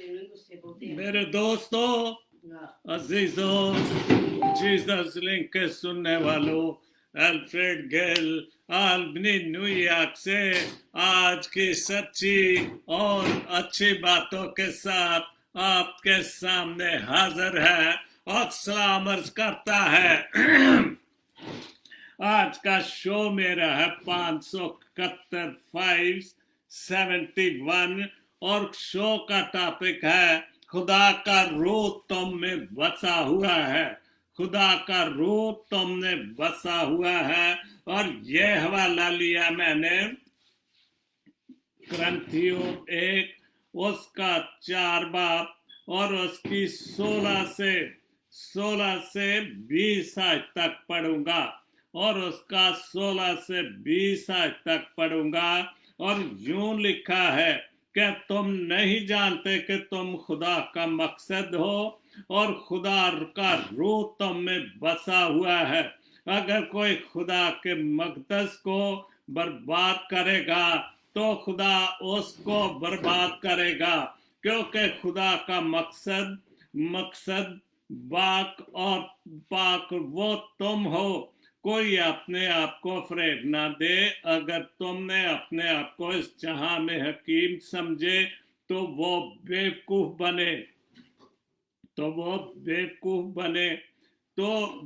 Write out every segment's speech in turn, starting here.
मेरे दोस्तों, अजीजों, Jesus link के सुनने वालों, अल्फ्रेड गेल आल्बनी न्यूयॉर्क से आज की सच्ची और अच्छी बातों के साथ आपके सामने हाजिर है और सलाम अर्ज करता है। आज का शो मेरा है 571 571 और शो का टॉपिक है खुदा का रूह तुम में बसा हुआ है। खुदा का रूह तुम में बसा हुआ है। और ये हवाला लिया मैंने ग्रंथियों 1 उसका 4 बाब और उसकी 16 से 20 आज तक पढ़ूंगा और उसका 16 से 20 आज तक पढ़ूंगा। और यूं लिखा है कि तुम नहीं जानते कि तुम खुदा का मकसद हो और खुदा का रूह तुम में बसा हुआ है। अगर कोई खुदा के मकदस को बर्बाद करेगा तो खुदा उसको बर्बाद करेगा, क्योंकि खुदा का मकसद बाक और पाक वो तुम हो। कोई अपने आप को फरेब ना दे। अगर तुमने अपने आप को इस जहां में हकीम समझे तो वो बेवकूफ बने तो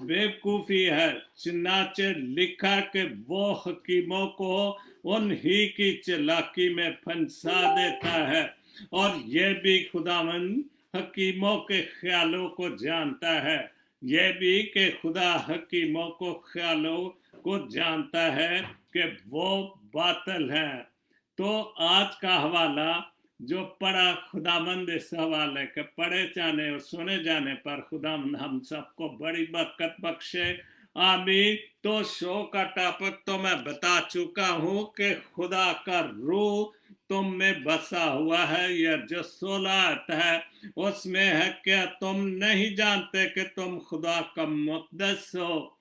बेवकूफी है। चनाचे लिखा कि वो हकीमों को उन्हीं की चालाकी में फंसा देता है और ये भी खुदावंद हकीमों के ख्यालों को जानता है। ये भी कि खुदा हकीमों को ख्यालों को जानता है कि वो बातिल है। तो आज का हवाला जो पढ़ा खुदामंद इस हवाले के पढ़े जाने और सुने जाने पर खुदामंद हम सबको बड़ी बरकत बख्शे। आमीन। तो शो का टॉपिक तो मैं बता चुका हूँ कि खुदा का रूह तुम में बसा हुआ है। यह जो 16 है उसमें है क्या तुम नहीं जानते कि तुम खुदा का मकदस हो।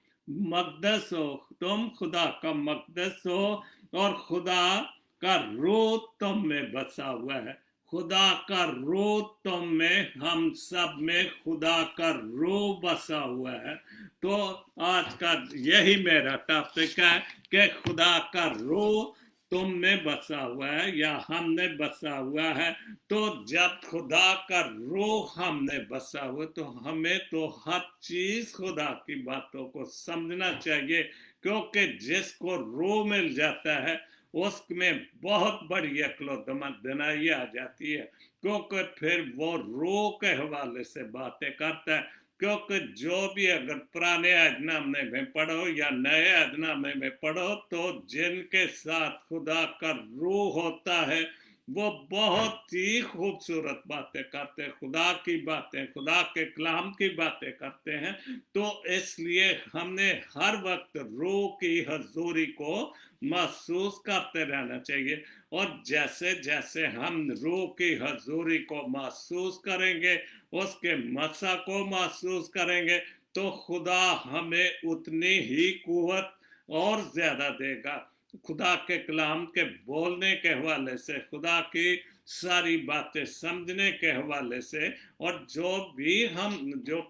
तुम खुदा का मकदस हो और खुदा का रूह तुम में बसा हुआ है। खुदा का रूह तुम में, हम सब में खुदा का रूह बसा हुआ है। तो आज का यही मेरा टॉपिक है कि खुदा का रूह तुम में बसा हुआ है या हमने बसा हुआ है। तो जब खुदा का रूह हमने बसा हुआ तो हमें तो हर चीज खुदा की बातों को समझना चाहिए, क्योंकि जिसको रूह मिल जाता है उसमें बहुत बड़ी अक्ल-ओ-दनाई आ जाती है, क्योंकि फिर वो रूह के हवाले से बातें करता है। क्योंकि जो भी अगर पुराने अहदनामे में पढ़ो या नए अहदनामे में पढ़ो तो जिनके साथ खुदा का रूह होता है वो बहुत ही खूबसूरत बातें करते हैं, खुदा की बातें, खुदा के कलाम की बातें करते हैं। तो इसलिए हमने हर वक्त रूह की हजूरी को महसूस करते रहना चाहिए। और जैसे जैसे हम रूह की हजूरी को महसूस करेंगे, उसके मसा को महसूस करेंगे, तो खुदा हमें उतनी ही कुव्वत और ज्यादा देगा। खुदा के कलाम के बोलने के हवाले से, खुदा की सारी बातें समझने के हवाले से, और जो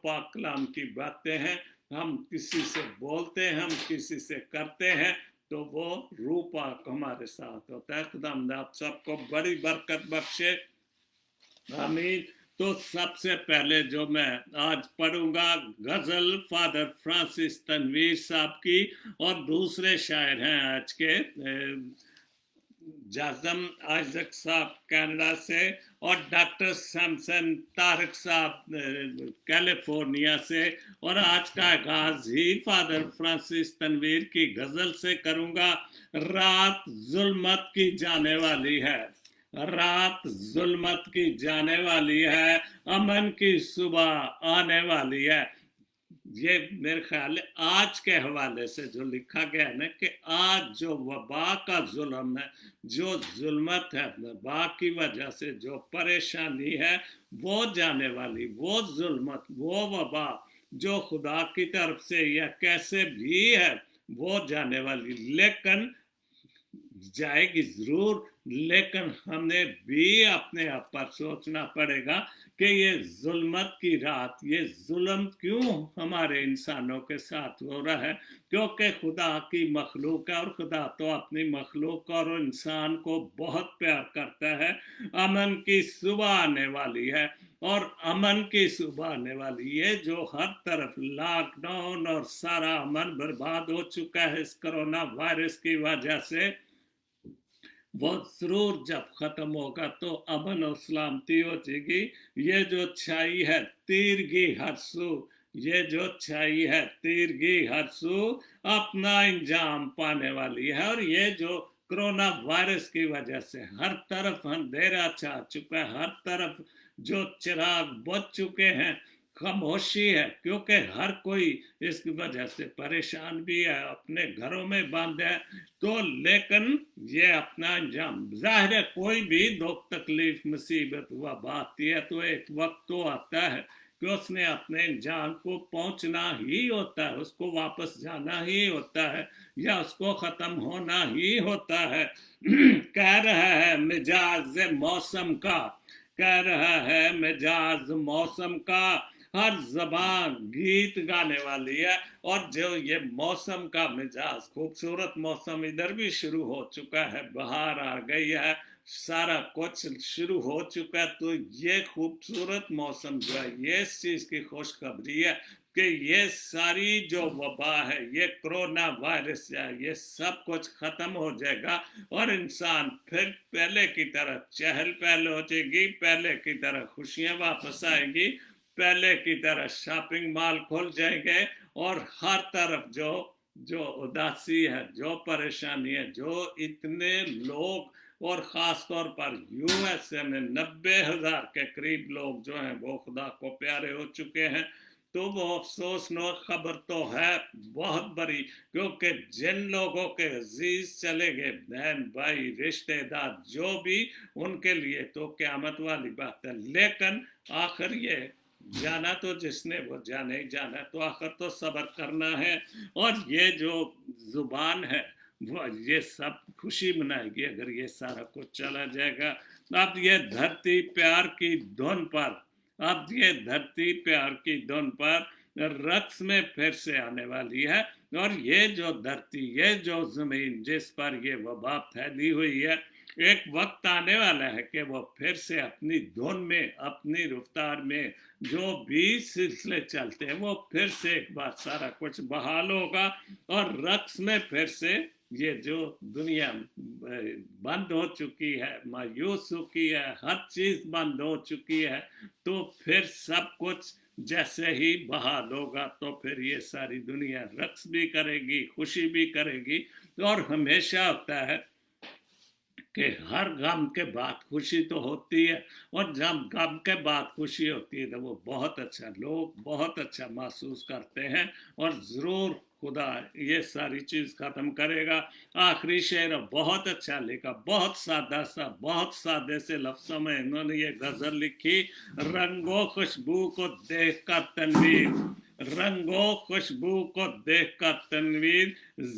पाक कलाम की बातें हैं हम किसी से बोलते हैं, हम किसी से करते हैं, तो वो रूह पाक हमारे साथ होता है। खुदा आप सबको बड़ी बरकत बख्शे। आमीन। तो सबसे पहले जो मैं आज पढ़ूंगा गजल फादर फ्रांसिस तनवीर साहब की, और दूसरे शायर हैं आज के जाजम आइजक साहब कनाडा से, और डॉक्टर सैमसन तारक साहब कैलिफोर्निया से। और आज का आगाज ही फादर फ्रांसिस तनवीर की गजल से करूंगा। रात जुल्मत की जाने वाली है, रात जुल्मत की जाने वाली है, अमन की सुबह आने वाली है। ये मेरे ख्याल है आज के हवाले से जो लिखा गया है ना, कि आज जो वबा का जुल्म है, जो जुल्मत है, वबा की वजह से जो परेशानी है वो जाने वाली, वो जुल्मत, वो वबा जो खुदा की तरफ से या कैसे भी है वो जाने वाली। लेकिन جائے گی ضرور، لیکن ہمیں بھی اپنے آپ پر سوچنا پڑے گا کہ یہ ظلمت کی رات، یہ ظلم کیوں ہمارے انسانوں کے ساتھ ہو رہا ہے؟ کیونکہ خدا کی مخلوق ہے، اور خدا تو اپنی مخلوق اور انسان کو بہت پیار کرتا ہے۔ امن کی صبح آنے والی ہے، اور امن کی صبح آنے والی ہے، جو ہر طرف لاک ڈاؤن اور سارا امن برباد ہو چکا ہے اس کرونا وائرس کی وجہ سے، وہ ضرور جب ختم ہوگا تو امن و سلامتی ہو جائے گی۔ یہ جو چھائی ہے تیرگی ہر سو، یہ جو چھائی ہے تیرگی ہر سو اپنا انجام پانے والی ہے، اور یہ جو کرونا وائرس کی وجہ سے ہر طرف اندھیرا چھا چکا ہے، ہر طرف جو چراغ بجھ چکے ہیں، خاموشی ہے، کیونکہ ہر کوئی اس کی وجہ سے پریشان بھی ہے، اپنے گھروں میں بند ہے۔ تو لیکن یہ اپنا انجام، ظاہر ہے کوئی بھی دکھ تکلیف مصیبت وبا آتی ہے تو ایک وقت تو آتا ہے کہ اس نے اپنے انجام کو پہنچنا ہی ہوتا ہے، اس کو واپس جانا ہی ہوتا ہے، یا اس کو ختم ہونا ہی ہوتا ہے۔ کہہ رہا ہے مجاز موسم کا، کہہ رہا ہے مجاز موسم کا، ہر زبان گیت گانے والی ہے۔ اور جو یہ موسم کا مزاج، خوبصورت موسم ادھر بھی شروع ہو چکا ہے، بہار آ گئی ہے، سارا کچھ شروع ہو چکا ہے، تو یہ خوبصورت موسم جو ہے، یہ اس چیز کی خوشخبری ہے کہ یہ ساری جو وبا ہے، یہ کرونا وائرس ہے، یہ سب کچھ ختم ہو جائے گا، اور انسان پھر پہلے کی طرح چہل پہل ہو جائے گی، پہلے کی طرح خوشیاں واپس آئے گی، پہلے کی طرح شاپنگ مال کھل جائیں گے، اور ہر طرف جو اداسی ہے، جو پریشانی ہے، جو اتنے لوگ، اور خاص طور پر یو ایس اے میں 90,000 کے قریب لوگ جو ہیں وہ خدا کو پیارے ہو چکے ہیں، تو وہ افسوسناک خبر تو ہے بہت بڑی، کیونکہ جن لوگوں کے عزیز چلے گئے، بہن بھائی رشتہ دار جو بھی، ان کے لیے تو قیامت والی بات ہے۔ لیکن آخر یہ جانا تو جس نے وہ جانے ہی جانا، تو آخر تو صبر کرنا ہے، اور یہ جو زبان ہے وہ یہ سب خوشی منائے گی اگر یہ سارا کچھ چلا جائے گا۔ اب یہ دھرتی پیار کی دھن پر، اب یہ دھرتی پیار کی دھن پر رقص میں پھر سے آنے والی ہے، اور یہ جو دھرتی، یہ جو زمین جس پر یہ وبا پھیلی ہوئی ہے، ایک وقت آنے والا ہے کہ وہ پھر سے اپنی دھن میں، اپنی رفتار میں جو بھی سلسلے چلتے ہیں، وہ پھر سے ایک بار سارا کچھ بحال ہوگا، اور رقص میں پھر سے یہ جو دنیا بند ہو چکی ہے، مایوس ہو چکی ہے، ہر چیز بند ہو چکی ہے، تو پھر سب کچھ جیسے ہی بحال ہوگا تو پھر یہ ساری دنیا رقص بھی کرے گی، خوشی بھی کرے گی۔ اور ہمیشہ ہوتا ہے کہ ہر غم کے بعد خوشی تو ہوتی ہے، اور جب غم کے بعد خوشی ہوتی ہے تو وہ بہت اچھا، لوگ بہت اچھا محسوس کرتے ہیں، اور ضرور خدا یہ ساری چیز ختم کرے گا۔ آخری شعر بہت اچھا لکھا، بہت سادہ سا، بہت سادے سے لفظوں میں انہوں نے یہ غزل لکھی: رنگ و خوشبو کو دیکھ کر تنویر، رنگ و خوشبو کو دیکھ کر تنویر،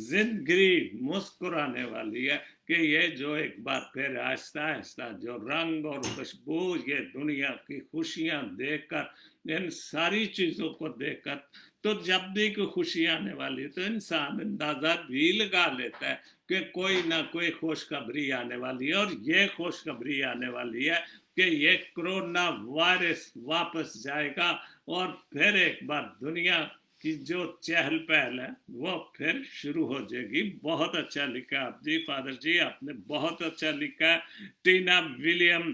زندگی مسکرانے والی ہے، کہ یہ جو ایک بار پھر آہستہ آہستہ جو رنگ اور خوشبو، یہ دنیا کی خوشیاں دیکھ کر، ان ساری چیزوں کو دیکھ کر، تو جب بھی کوئی خوشی آنے والی تو انسان اندازہ بھی لگا لیتا ہے کہ کوئی نہ کوئی خوشخبری آنے والی ہے، اور یہ خوشخبری آنے والی ہے کہ یہ کرونا وائرس واپس جائے گا، اور پھر ایک بار دنیا کی جو چہل پہل ہے وہ پھر شروع ہو جائے گی۔ بہت اچھا لکھا آپ جی، فادر جی، آپ نے بہت اچھا لکھا ہے۔ ٹینا ولیم،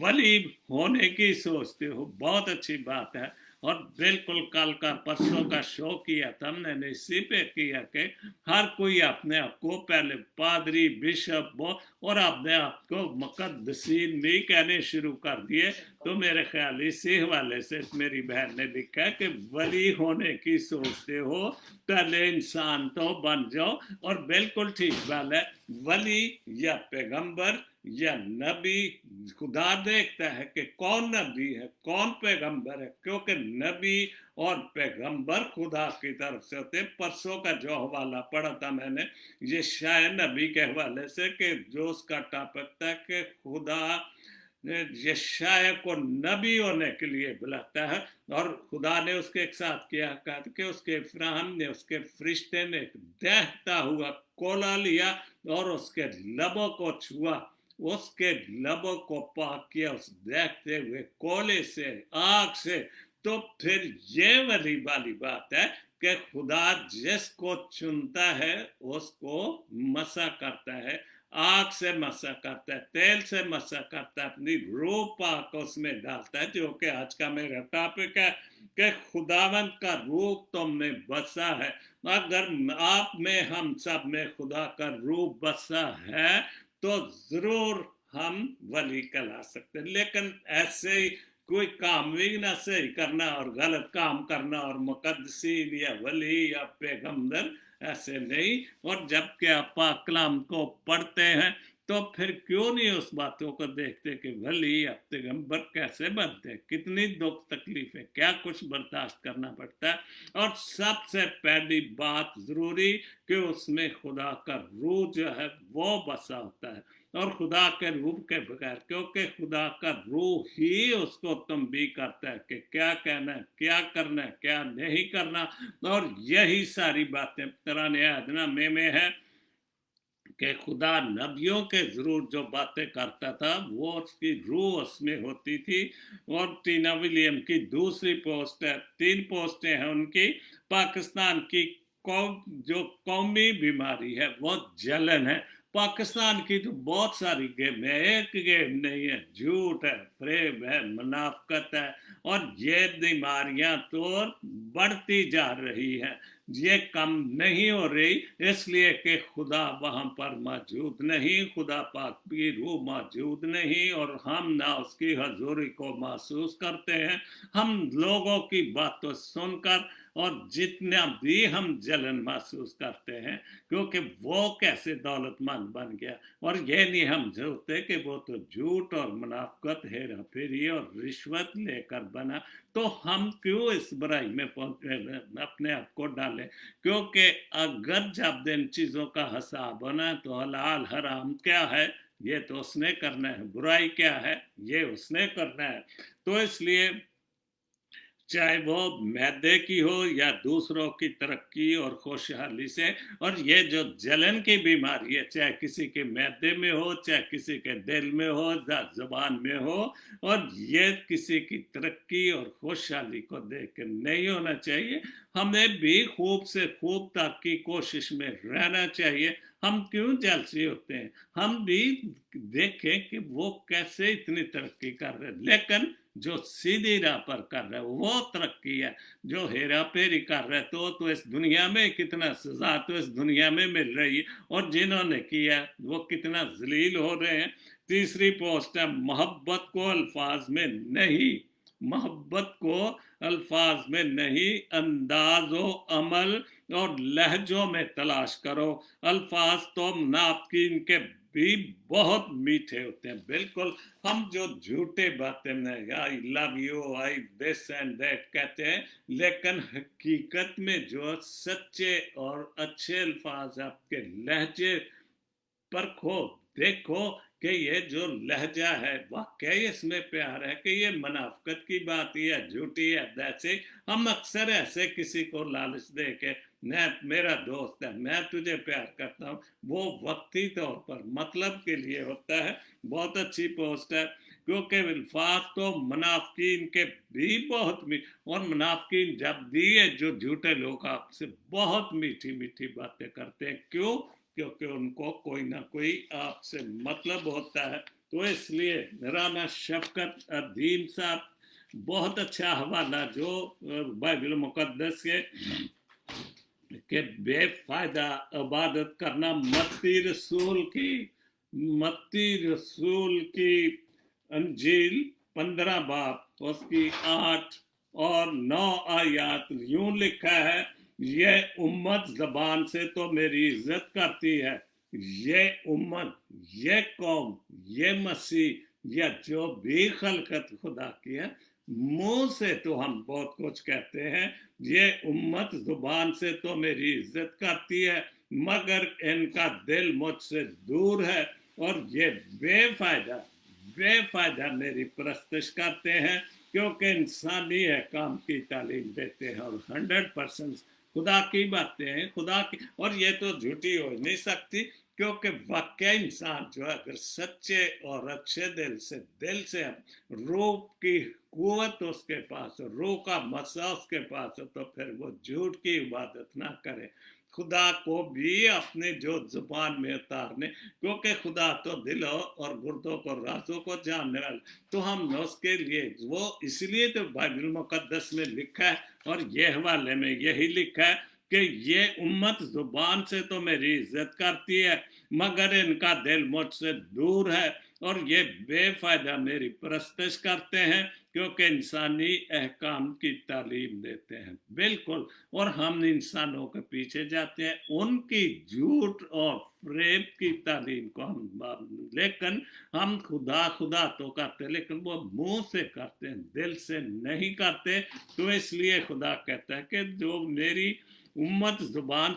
ولی ہونے کی سوچتے ہو، بہت اچھی بات ہے، اور بالکل کل کا پرسوں کا شو کیا تھا ہم نے اسی پہ کیا کہ ہر کوئی اپنے آپ کو پہلے پادری، بشپ، اور اپنے آپ کو مقدسین بھی کہنے شروع کر دیے، تو میرے خیال اسی حوالے سے میری بہن نے لکھا کہ ولی ہونے کی سوچتے ہو، پہلے انسان تو بن جاؤ، اور بالکل ٹھیک بات ہے، ولی یا پیغمبر या नबी, खुदा देखता है कि कौन नबी है, कौन पैगंबर है, क्योंकि नबी और पैगंबर खुदा की तरफ से होते। परसों का जो हवाला पढ़ा था मैंने, ये शायद नबी के हवाले से, कि जो उसका टॉपिक था कि खुदा यशाया को नबी होने के लिए बुलाता है, और खुदा ने उसके एक साथ किया कहा कि उसके इब्राहिम ने, उसके फरिश्ते ने दहता हुआ कोला लिया और उसके लबों को छुआ, उसके लबों को पाक किया उस दहते हुए कोले से, आग से। तो फिर ये वाली बात है कि खुदा जिसको चुनता है उसको मसा करता है, आग से मसा करता है, तेल से मसा करता है, अपनी रूह पाक उसमें डालता है, जो कि आज का मेरा टॉपिक है कि खुदावंत का रूह तुम में बसा है। अगर आप में, हम सब में खुदा का रूह बसा है तो जरूर हम वली कहला सकते हैं। लेकिन ऐसे ही कोई काम भी ना सही करना और गलत काम करना और मुकद्दसीन या वली या पैगंबर, ऐसे नहीं। और जबकि आप पाक कलाम को पढ़ते हैं तो फिर क्यों नहीं उस बातों को देखते कि वली या पैगंबर कैसे बनते हैं, कितनी दुख तकलीफें, क्या कुछ बर्दाश्त करना पड़ता है। और सबसे पहली बात जरूरी कि उसमें खुदा का रूह जो है वो बसा होता है, और खुदा के रूह के बगैर, क्योंकि खुदा का रूह ही उसको तंबीह करता है कि क्या कहना है, क्या करना है, क्या नहीं करना। और यही सारी बातें कुरान अदनामे में है कि खुदा नबियों के जरूर जो बातें करता था वो उसकी रूह उसमें होती थी। और टीना विलियम की दूसरी पोस्ट है, 3 पोस्टें हैं उनकी। पाकिस्तान की जो कौमी बीमारी है वो जलन है। पाकिस्तान की तो बहुत सारी गेम है, एक गेम नहीं है, झूठ है, फरेब है, मुनाफकत है, और ये बीमारियां तो बढ़ती जा रही है, ये कम नहीं हो रही, इसलिए कि खुदा वहां पर मौजूद नहीं, खुदा पाक की रूह मौजूद नहीं, और हम ना उसकी हजूरी को महसूस करते हैं। हम लोगों की बातों सुनकर और जितना भी हम जलन महसूस करते हैं, क्योंकि वो कैसे दौलतमंद बन गया, और ये नहीं हम सोचते कि वो तो झूठ और मुनाफकत, हेरा फेरी और रिश्वत लेकर बना। तो हम क्यों इस बुराई में अपने आप को डालें? क्योंकि अगर जब इन चीजों का हिसाब होना है तो हलाल हराम क्या है ये तो उसने करना है, बुराई क्या है ये उसने करना है। तो इसलिए चाहे वो मैदे की हो या दूसरों की तरक्की और खुशहाली से, और ये जो जलन की बीमारी है, चाहे किसी के मैदे में हो, चाहे किसी के दिल में हो, जुबान में हो, और ये किसी की तरक्की और खुशहाली को देख के नहीं होना चाहिए। हमें भी खूब से खूब तक की कोशिश में रहना चाहिए। हम क्यों जलसी होते हैं? हम भी देखें कि वो कैसे इतनी तरक्की कर रहे हैं, लेकिन जो सीधी राह पर कर रहे वो तरक्की है। जो हेरा फेरी कर रहे तो इस दुनिया में कितना सजा तो इस दुनिया में मिल रही है, और जिन्होंने किया वो कितना जलील हो रहे हैं। तीसरी पोस्ट है, मोहब्बत को अल्फाज में नहीं, मोहब्बत को अल्फाज में नहीं, अंदाजो अमल और लहजों में तलाश करो। अल्फाज तो नापकीन के भी बहुत मीठे होते हैं। बिल्कुल, हम जो झूठे बातें में I love you, I this and that कहते हैं, लेकिन हकीकत में जो सच्चे और अच्छे अल्फाज आपके लहजे परखो, देखो कि ये जो लहजा है वाकई इसमें प्यार है कि ये मुनाफकत की बात है, झूठी है। वैसे हम अक्सर ऐसे किसी को लालच दे के, मैं मेरा दोस्त है, मैं तुझे प्यार करता हूँ, वो वक्ती तौर पर मतलब के लिए होता है। बहुत अच्छी पोस्ट है, क्योंकि अल्फाज तो मुनाफिकीन के भी बहुत और मुनाफिकीन जब भी है जो झूठे लोग आपसे बहुत मीठी मीठी बातें करते हैं, क्यों? क्योंकि उनको कोई ना कोई आपसे मतलब होता है। तो इसलिए राना शफकत अदीम साहब बहुत अच्छा हवाला जो बाइबल मुकद्दस के बेफायदा इबादत करना, मत्ती रसूल की अंजील 15 बाब उसकी 8 और 9 आयात यूं लिखा है, यह उम्मत जबान से तो मेरी इज्जत करती है یہ امت، یہ قوم، یہ مسیح یا جو بھی خلقت خدا کی ہے، منہ سے تو ہم بہت کچھ کہتے ہیں، یہ امت زبان سے تو میری عزت کرتی ہے مگر ان کا دل مجھ سے دور ہے، اور یہ بے فائدہ میری پرستش کرتے ہیں، کیونکہ انسانی احکام کی تعلیم دیتے ہیں، اور 100% خدا کی باتیں ہیں، خدا کی، اور یہ تو جھوٹی ہو نہیں سکتی، کیونکہ واقعی انسان جو ہے اگر سچے اور اچھے دل سے روح کی قوت اس کے پاس ہو، روح کا مسا اس کے پاس ہو، تو پھر وہ جھوٹ کی عبادت نہ کرے، خدا کو بھی اپنے جو زبان میں اتارنے، کیونکہ خدا تو دلوں اور گردوں کو رازوں کو جاننے والا، تو ہم نے اس کے لیے وہ اس لیے تو بائبل مقدس میں لکھا ہے، اور یہ حوالے میں یہی لکھا ہے کہ یہ امت زبان سے تو میری عزت کرتی ہے مگر ان کا دل مجھ سے دور ہے، اور یہ بے فائدہ میری پرستش کرتے ہیں کیونکہ انسانی احکام کی تعلیم دیتے ہیں، بالکل، اور ہم انسانوں کے پیچھے جاتے ہیں ان کی جھوٹ اور فریب کی تعلیم کو ہم، لیکن ہم خدا تو کرتے لیکن وہ منہ سے کرتے ہیں، دل سے نہیں کرتے، تو اس لیے خدا کہتا ہے کہ جو میری امت زبان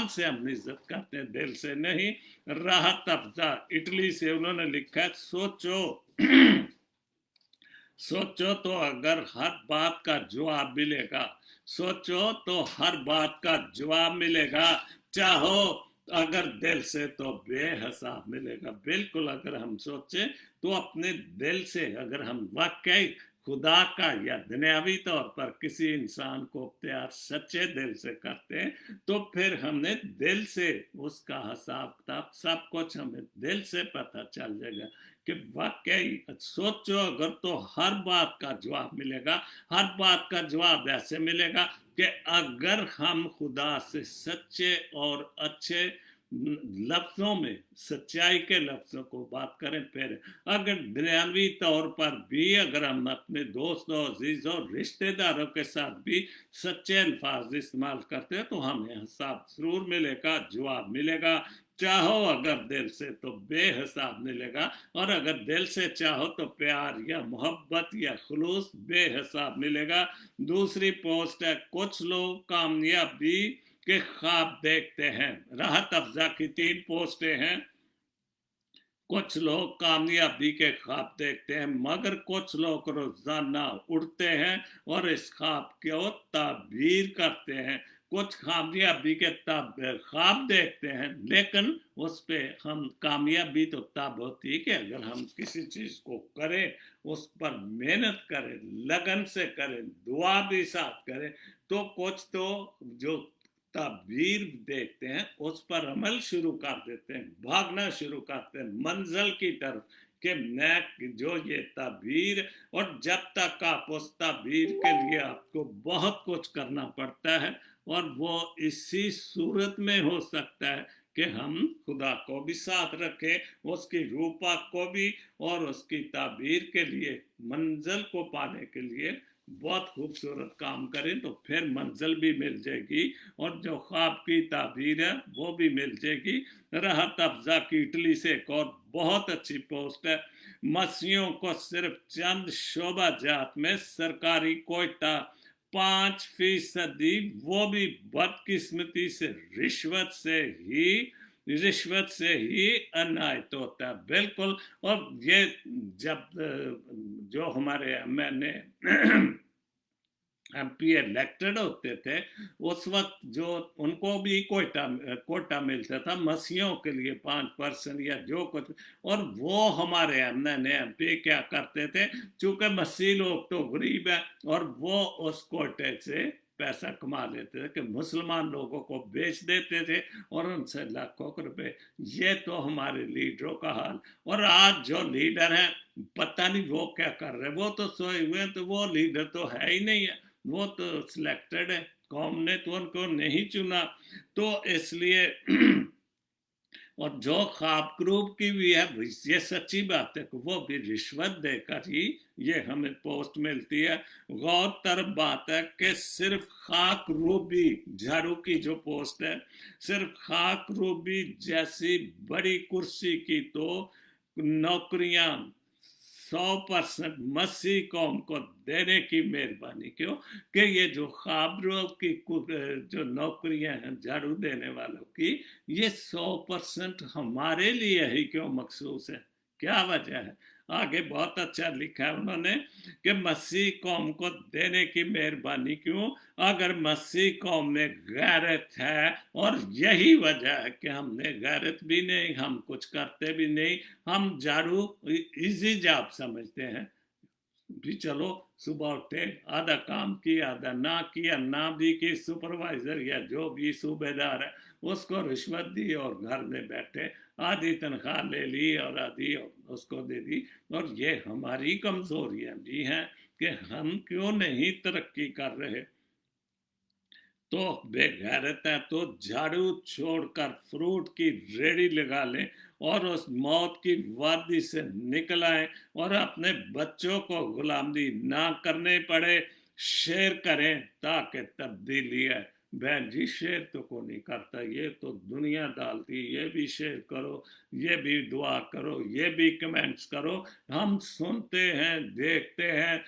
سے ہم عزت کرتے ہیں، دل سے نہیں۔ راحت افزا اٹلی سے انہوں نے لکھا ہے، سوچو تو اگر ہر بات کا جواب ملے گا، سوچو تو ہر بات کا جواب ملے گا، چاہو اگر دل سے تو بے حساب ملے گا، بالکل، اگر ہم سوچیں تو اپنے دل سے اگر ہم واقعی خدا کا یا دنیاوی طور پر کسی انسان کو پیار سچے دل سے کرتے ہیں، تو پھر ہم نے دل سے اس کا حساب کتاب سب کچھ ہمیں دل سے پتہ چل جائے گا کہ واقعی سوچو اگر تو ہر بات کا جواب ملے گا، ہر بات کا جواب ایسے ملے گا کہ اگر ہم خدا سے سچے اور اچھے لفظوں میں سچائی کے لفظوں کو بات کریں، پھر اگر دنیاوی طور پر بھی اگر ہم اپنے دوستوں عزیزوں رشتہ داروں کے ساتھ بھی سچے الفاظ استعمال کرتے ہیں تو ہمیں حساب ضرور ملے گا، جواب ملے گا، چاہو اگر دل سے تو بے حساب ملے گا، اور اگر دل سے چاہو تو پیار یا محبت یا خلوص بے حساب ملے گا۔ دوسری پوسٹ ہے، کچھ لوگ کامیابی کے خواب دیکھتے ہیں، راحت افزا کی 3 پوسٹیں ہیں، کچھ لوگ کامیابی کے خواب دیکھتے ہیں مگر کچھ لوگ روزانہ اٹھتے ہیں اور اس خواب کو تعبیر کرتے ہیں، کچھ کامیابی کے خواب دیکھتے ہیں لیکن اس پہ ہم کامیابی تو تب ہوتی ہے کہ اگر ہم کسی چیز کو کریں، اس پر محنت کریں، لگن سے کریں، دعا بھی ساتھ کریں، تو کچھ تو جو تعبیر دیکھتے ہیں اس پر عمل شروع کر دیتے ہیں، بھاگنا شروع کرتے ہیں منزل کی طرف کہ میں جو یہ تعبیر، اور جب تک آپ اس تعبیر کے لیے آپ کو بہت کچھ کرنا پڑتا ہے، اور وہ اسی صورت میں ہو سکتا ہے کہ ہم خدا کو بھی ساتھ رکھیں، اس کی روح پاک کو بھی، اور اس کی تعبیر کے لیے منزل کو پانے کے لیے بہت خوبصورت کام کریں، تو پھر منزل بھی مل جائے گی اور جو خواب کی تعبیر ہے وہ بھی مل جائے گی۔ راحت افزا کی اٹلی سے ایک اور بہت اچھی پوسٹ ہے، مسیحوں کو صرف چند شعبہ جات میں سرکاری کوئٹہ 5%، وہ بھی بدقسمتی سے رشوت سے ہی عنایت ہوتا ہے، بالکل، اور یہ جب جو ہمارے ایم پی الیکٹڈ ہوتے تھے اس وقت جو ان کو بھی کوٹا ملتا تھا مسیحوں کے لیے 5% یا جو کچھ، اور وہ ہمارے ایم پی کیا کرتے تھے، چونکہ مسیح لوگ تو غریب ہیں اور وہ اس کوٹے سے پیسہ کما لیتے تھے کہ مسلمان لوگوں کو بیچ دیتے تھے اور ان سے لاکھوں روپے، یہ تو ہمارے لیڈروں کا حال، اور آج جو لیڈر ہیں پتہ نہیں وہ کیا کر رہے ہیں، وہ تو سوئے ہوئے ہیں، تو وہ لیڈر تو ہے ہی نہیں ہے، وہ تو سلیکٹڈ ہے، قوم نے تو ان کو نہیں چنا، تو اس لیے और जो ख्वाब ग्रुप की भी है ये सच्ची बात है कि वो भी रिश्वत देकर ही ये हमें पोस्ट मिलती है। गौर तरफ बात है कि सिर्फ खाक रूबी झाड़ू की जो पोस्ट है, सिर्फ खाक रूबी जैसी बड़ी कुर्सी की तो नौकरियां 100% मसीह कौम को देने की मेहरबानी। क्यों कि ये जो खाबरों की जो नौकरियां हैं झाड़ू देने वालों की, ये 100% हमारे लिए ही क्यों मखसूस है? क्या वजह है? आगे बहुत अच्छा लिखा है उन्होंने कि मसीह कौम को देने की मेहरबानी क्यों? अगर मसीह कौम में गैरत है, और यही वजह है कि हमने गैरत भी नहीं, हम कुछ करते भी नहीं, हम झाड़ू इजी जॉब समझते हैं भी। चलो सुबह उठे, आधा काम किया, आधा ना किया, ना भी कि सुपरवाइजर या जो भी सूबेदार है उसको रिश्वत दी और घर में बैठे आधी तनख्वाह ले ली और आधी उसको दे दी। और ये हमारी कमजोरियां भी हैं कि हम क्यों नहीं तरक्की कर रहे। तो बेगैरत है तो झाड़ू छोड़कर फ्रूट की रेड़ी लगा लें और उस मौत की वादी से निकल आए और अपने बच्चों को गुलामी ना करने पड़े। शेर करें ताकि तब्दीली है। बहन जी शेर तो को नहीं करता, ये तो दुनिया डालती, ये भी शेयर करो, ये भी दुआ करो, ये भी कमेंट्स करो, हम सुनते हैं देखते हैं,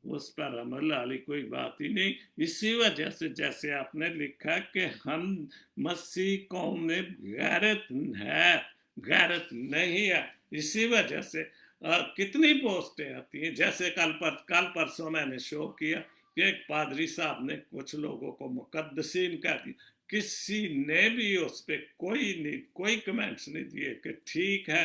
उस पर अमल वाली कोई बात ही नहीं। इसी वजह से जैसे आपने लिखा कि हम मसीह कौम में गैरत है, गैरत नहीं है, इसी वजह से कितनी पोस्टें आती हैं। जैसे कल परसों मैंने शो किया कि एक पादरी साहब ने कुछ लोगों को मुकद्दसीन कह दी, किसी ने भी उस पर कोई कमेंट्स नहीं दिए कि ठीक है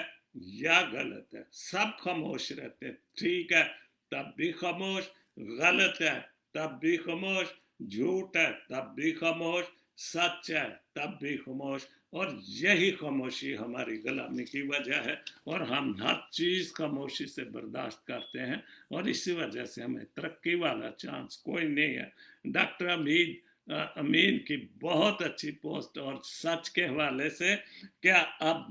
या गलत है। सब खामोश रहते हैं, ठीक है तब भी खामोश, गलत है तब भी खामोश, झूठ है तब भी खामोश, सच है तब भी खामोश। और यही खामोशी हमारी गुलामी की वजह है और हम हर चीज खामोशी से बर्दाश्त करते हैं और इसी वजह से हमें तरक्की वाला चांस कोई नहीं है। डॉक्टर अमीन की बहुत अच्छी पोस्ट और सच के हवाले से, क्या अब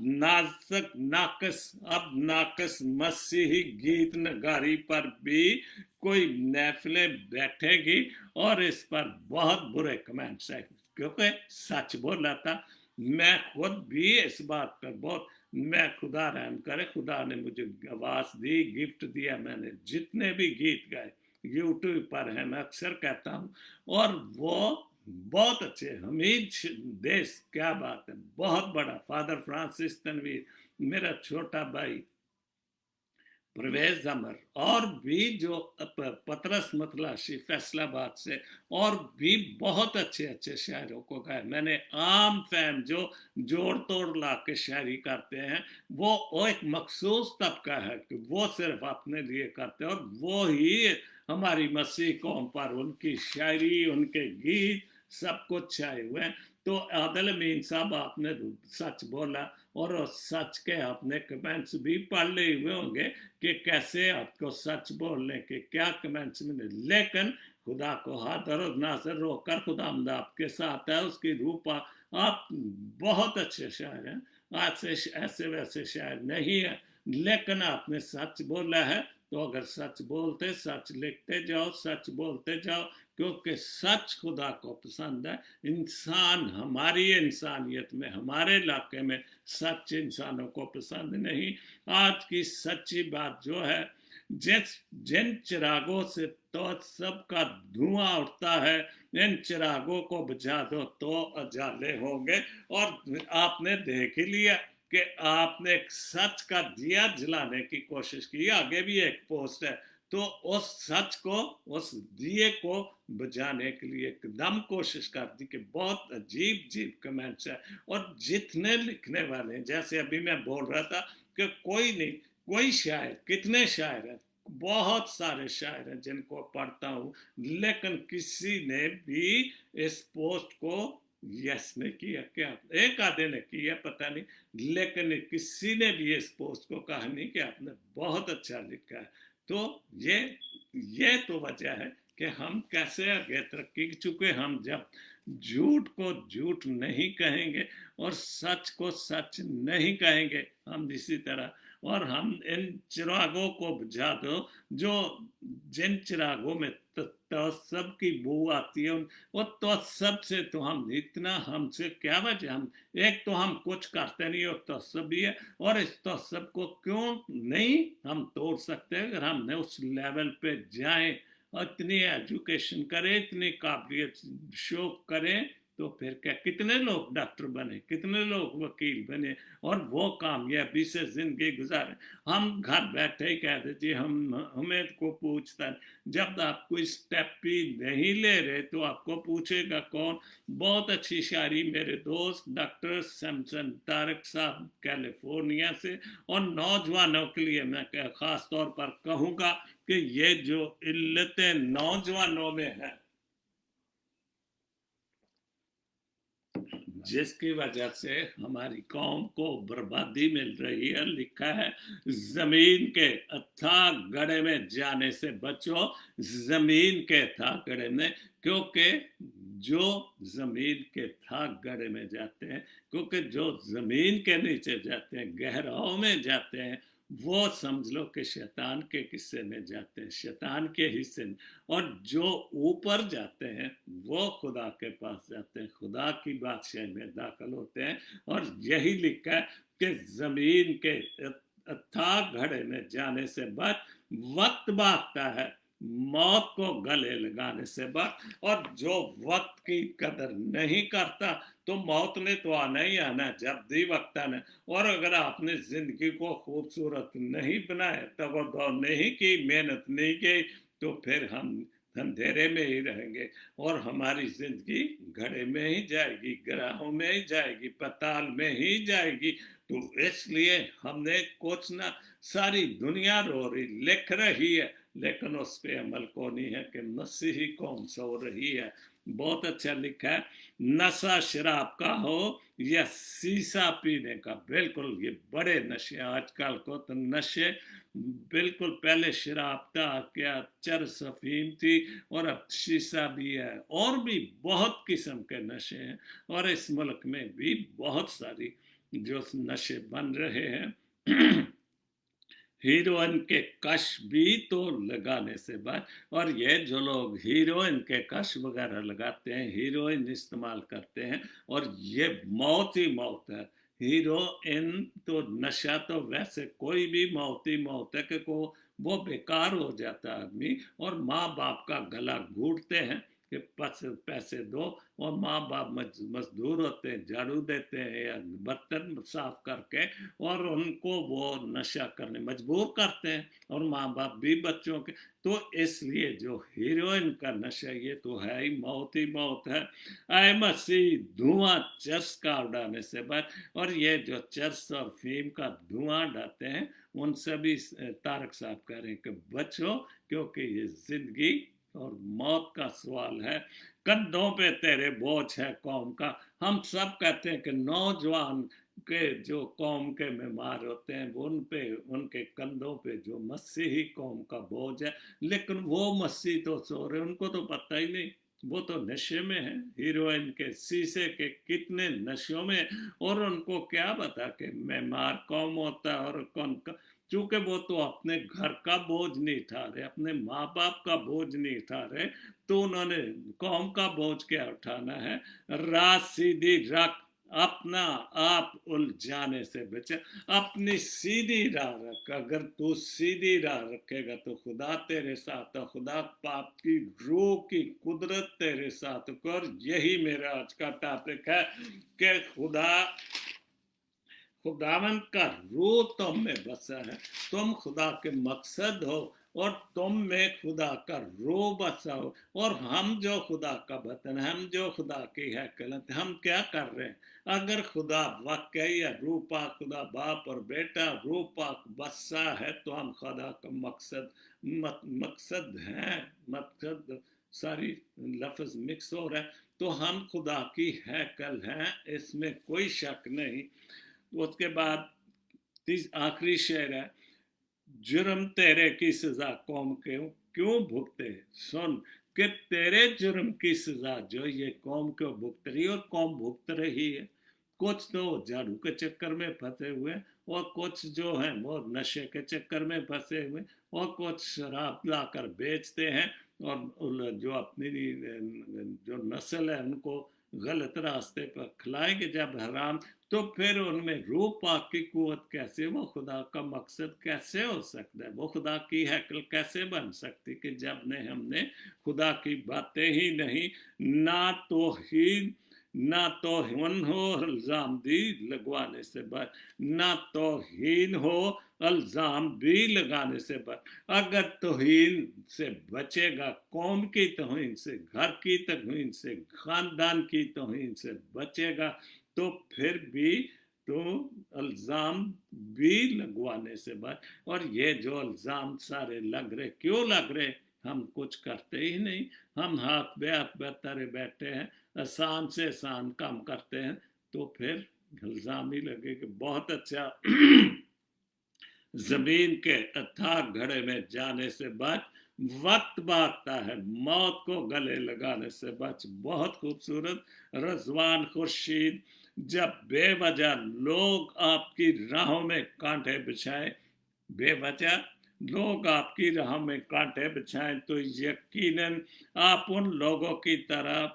नाकस मसीही गीत नगारी पर भी कोई महफिलें बैठेगी और इस पर बहुत बुरे कमेंट्स है क्योंकि सच बोला था। मैं खुद भी इस बात पर बहुत, मैं खुदा रहम करे, खुदा ने मुझे आवाज दी, गिफ्ट दिया, मैंने जितने भी गीत गाए यूट्यूब पर है, मैं अक्सर कहता हूँ, और वो बहुत अच्छे। हमीद देश, क्या बात है, बहुत बड़ा। फादर फ्रांसिस तनवीर, मेरा छोटा भाई परवेज अमर, और भी जो पतरस मतलाशी फैसलाबाद से, और भी बहुत अच्छे अच्छे शायरों को गाया मैंने। आम फैम जो जोड़ तोड़ ला के शायरी करते हैं, वो एक मखसूस तबका है कि वो सिर्फ अपने लिए करते हैं, और वो ही हमारी मसीह कौम पर उनकी शायरी, उनके गीत सब कुछ छाए हुए हैं। तो आदिल अमीन साहब आपने सच बोला, और सच के आपने कमेंट्स भी पढ़ ले हुए होंगे कि कैसे आपको सच बोलने के क्या कमेंट्स मिले। लेकिन खुदा को हाथ और नासर रोककर खुदा आपके साथ है, उसकी रूपा। आप बहुत अच्छे शायर हैं, आज से ऐसे वैसे शायर नहीं है, लेकिन आपने सच बोला है। तो अगर सच बोलते, सच लिखते जाओ, सच बोलते जाओ, क्योंकि सच खुदा को पसंद है। इंसान, हमारी इंसानियत में, हमारे इलाके में सच इंसानों को पसंद नहीं। आज की सच्ची बात जो है, जिन चिरागों से तो सबका धुआं उठता है, इन चिरागों को बुझा दो तो अजाले होंगे। और आपने देख ही लिया कि आपने एक सच का दिया जलाने की कोशिश की। आगे भी एक पोस्ट है, तो उस सच को, उस दिए को बुझाने के लिए एकदम कोशिश करती कि बहुत अजीब अजीब कमेंट्स है। और जितने लिखने वाले, जैसे अभी मैं बोल रहा था कि कोई नहीं, कोई शायर, कितने शायर हैं, बहुत सारे शायर हैं जिनको पढ़ता हूँ, लेकिन किसी ने भी इस पोस्ट को यस ने किया क्या? एक आधे ने किया पता नहीं, लेकिन किसी ने भी इस पोस्ट को कहा नहीं कि आपने बहुत अच्छा लिखा है। तो ये तो वजह है कि हम कैसे आगे तरक्की, चूंकि हम जब झूठ को झूठ नहीं कहेंगे और सच को सच नहीं कहेंगे। हम इसी तरह, और हम इन चिरागों को बुझा दो जो जिन चिरागों में तौसब की बू आती है, वो तौसब से तो हम इतना, हमसे क्या वजह, हम एक तो हम कुछ करते नहीं और तौसब भी है, और इस तौसब को क्यों नहीं हम तोड़ सकते अगर हमने उस लेवल पे जाएं और इतनी एजुकेशन करें, इतनी काबिलियत शो करें, तो फिर क्या, कितने लोग डॉक्टर बने, कितने लोग वकील बने और वो कामयाबी से जिंदगी गुजारे। हम घर बैठे ही कहते जी हमें को पूछता है, जब आप कोई स्टेप भी नहीं ले रहे तो आपको पूछेगा कौन। बहुत अच्छी शायरी मेरे दोस्त डॉक्टर सैमसन तारक साहब कैलिफोर्निया से, और नौजवानों के लिए मैं खास तौर पर कहूँगा कि ये जो इल्लतें नौजवानों में है, जिसकी वजह से हमारी कौम को बर्बादी मिल रही है, लिखा है जमीन के अथाह गड्ढे में जाने से बचो, जमीन के अथाह गड्ढे में, क्योंकि जो जमीन के अथाह गड्ढे में जाते हैं, क्योंकि जो जमीन के नीचे जाते हैं, गहराओं में जाते हैं, वो समझ लो कि शैतान के किस्से में जाते हैं, शैतान के हिस्से में, और जो ऊपर जाते हैं वो खुदा के पास जाते हैं, खुदा की बादशाही में दाखिल होते हैं। और यही लिखा है कि जमीन के अथाह घड़े में जाने से बच, वक्त भागता है मौत को गले लगाने से बच, और जो वक्त की कदर नहीं करता तो मौत ने तो आना ही आना, जब दी वक्त आना। और अगर आपने जिंदगी को खूबसूरत नहीं बनाया, तवज्जो नहीं की, मेहनत नहीं की, तो फिर हम अंधेरे में ही रहेंगे और हमारी जिंदगी घड़े में ही जाएगी, ग्राहों में ही जाएगी, पताल में ही जाएगी। तो इसलिए हमने कुछ ना, सारी दुनिया रो रही, लिख रही है, लेकिन उस पर अमल को नहीं है कि मसीही कौन सो रही है। बहुत अच्छा लिखा है, नशा शराब का हो या सीसा पीने का, बिल्कुल ये बड़े नशे आजकल को, तो नशे बिल्कुल, पहले शराब था, क्या चरस अफीम थी, और अब शीशा भी है, और भी बहुत किस्म के नशे हैं, और इस मुल्क में भी बहुत सारी जो नशे बन रहे हैं। हीरोइन के कश भी तो लगाने से बाद, और ये जो लोग हीरोइन के कश वगैरह लगाते हैं, हीरोइन इस्तेमाल करते हैं, और ये मौत ही मौत है। हीरोइन तो नशा तो वैसे कोई भी मौत ही मौत है कि को वो बेकार हो जाता है आदमी, और माँ बाप का गला घूटते हैं कि पैसे दो, और माँ बाप मजदूर होते हैं, झाड़ू देते हैं या बर्तन साफ करके, और उनको वो नशा करने मजबूर करते हैं, और माँ बाप भी बच्चों के। तो इसलिए जो हीरोइन का नशा, ये तो है ही मौत है। आए मसीह धुआं चर्च का उड़ाने से बच, और ये जो चर्च और फीम का धुआं उड़ाते हैं, उनसे भी तारक साहब कह रहे हैं कि बचो, क्योंकि ये जिंदगी और मौत का सवाल है। कंधों पे तेरे बोझ है कौम का। हम सब कहते हैं कि नौजवान के जो कौम के बीमार होते हैं, वो उन पे, उनके कंधों पे जो मसीही कौम का बोझ है, लेकिन वो मसीह तो सो रहे, उनको तो पता ही नहीं, वो तो नशे में है, हीरोइन के शीशे के कितने नशों में, और उनको क्या पता कि बीमार कौन होता है और कौन का। चूंकि वो तो अपने घर का बोझ नहीं उठा रहे, अपने माँ बाप का बोझ नहीं उठा रहे, तो उन्होंने कौम का बोझ क्या उठाना है। रात सीधी रख, अपना आप उलझाने से बचे, अपनी सीधी राह रख। अगर तू सीधी राह रखेगा तो खुदा तेरे साथ है, खुदा पाप की रूह की कुदरत तेरे साथ। कर यही मेरा आज का टॉपिक है कि खुदावन का रूह तुम में बसा है, तुम खुदा के मकसद हो, और तुम में खुदा का रूह बसा हो। और हम जो खुदा का वतन, हम जो खुदा की हैकल, हम क्या कर रहे हैं। अगर खुदा वाकई या रूह पाक, खुदा बाप और बेटा रूह पाक बसा है, तो हम खुदा का मकसद हैं, मकसद, सारी लफ्ज मिक्स हो रहा है, तो हम खुदा की हैकल हैं, इसमें कोई शक नहीं। उसके बाद आखिरी शेर है, जुर्म तेरे की सजा कौम के क्यों भुगते, सुन کہ تیرے جرم کی سزا جو یہ قوم کو بھگت رہی ہے اور قوم بھگت رہی ہے. کچھ تو جادو کے چکر میں پھنسے ہوئے اور کچھ جو ہیں وہ نشے کے چکر میں پھنسے ہوئے اور کچھ شراب لا کر بیچتے ہیں اور جو اپنی جو نسل ہے ان کو غلط راستے پر کھلائیں گے جب حرام. تو پھر ان میں روح پاک کی قوت کیسے, وہ خدا کا مقصد کیسے ہو سکتا ہے, وہ خدا کی ہیکل کیسے بن سکتی کہ جب نے ہم نے خدا کی باتیں ہی نہیں, نہ توہین نہ توہین ہو الزام بھی لگوانے سے بچ, نہ توہین ہو الزام بھی لگانے سے بچ. اگر توہین سے بچے گا, قوم کی توہین سے, گھر کی توہین سے, خاندان کی توہین سے بچے گا, تو پھر بھی تو الزام بھی لگوانے سے بچ. اور یہ جو الزام سارے لگ رہے, کیوں لگ رہے, ہم کچھ کرتے ہی نہیں, ہم ہاتھ بے ہاتھ بہترے بیٹھے ہیں, آسان سے آسان کام کرتے ہیں, تو پھر الزام ہی لگے کہ بہت اچھا زمین کے اتھاہ گھڑے میں جانے سے بچ, وقت باتتا ہے موت کو گلے لگانے سے بچ. بہت خوبصورت. رضوان خورشید, جب بے وجہ لوگ آپ کی راہوں میں کانٹے بچھائیں, بے وجہ لوگ آپ کی راہوں میں کانٹے بچھائیں, تو یقیناً آپ ان لوگوں کی طرح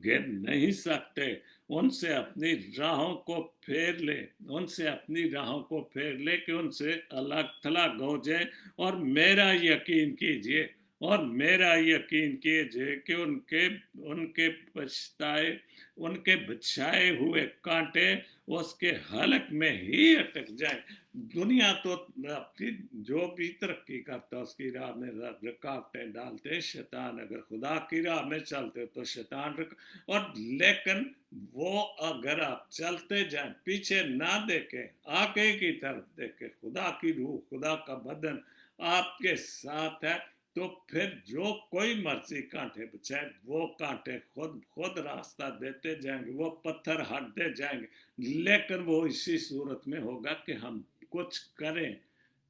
گر نہیں سکتے. ان سے اپنی راہوں کو پھیر لے, ان سے اپنی راہوں کو پھیر لے کہ ان سے الگ تھلگ ہو جائے. اور میرا یقین کیجئے, اور میرا یقین کیجئے کہ ان کے پچھتائے, ان کے بچھائے ہوئے کانٹے اس کے حلق میں ہی اٹک جائیں. دنیا تو جو بھی ترقی کرتا اس کی راہ میں رکاوٹیں ڈالتے. شیطان اگر خدا کی راہ میں چلتے تو شیطان اور لیکن وہ اگر آپ چلتے جائیں, پیچھے نہ دیکھیں, آگے کی طرف دیکھیں, خدا کی روح, خدا کا بدن آپ کے ساتھ ہے, تو پھر جو کوئی مرضی کانٹے بچھائے, وہ کانٹے خود راستہ دیتے جائیں گے, وہ پتھر ہٹتے جائیں گے. لیکن وہ اسی صورت میں ہوگا کہ ہم کچھ کریں.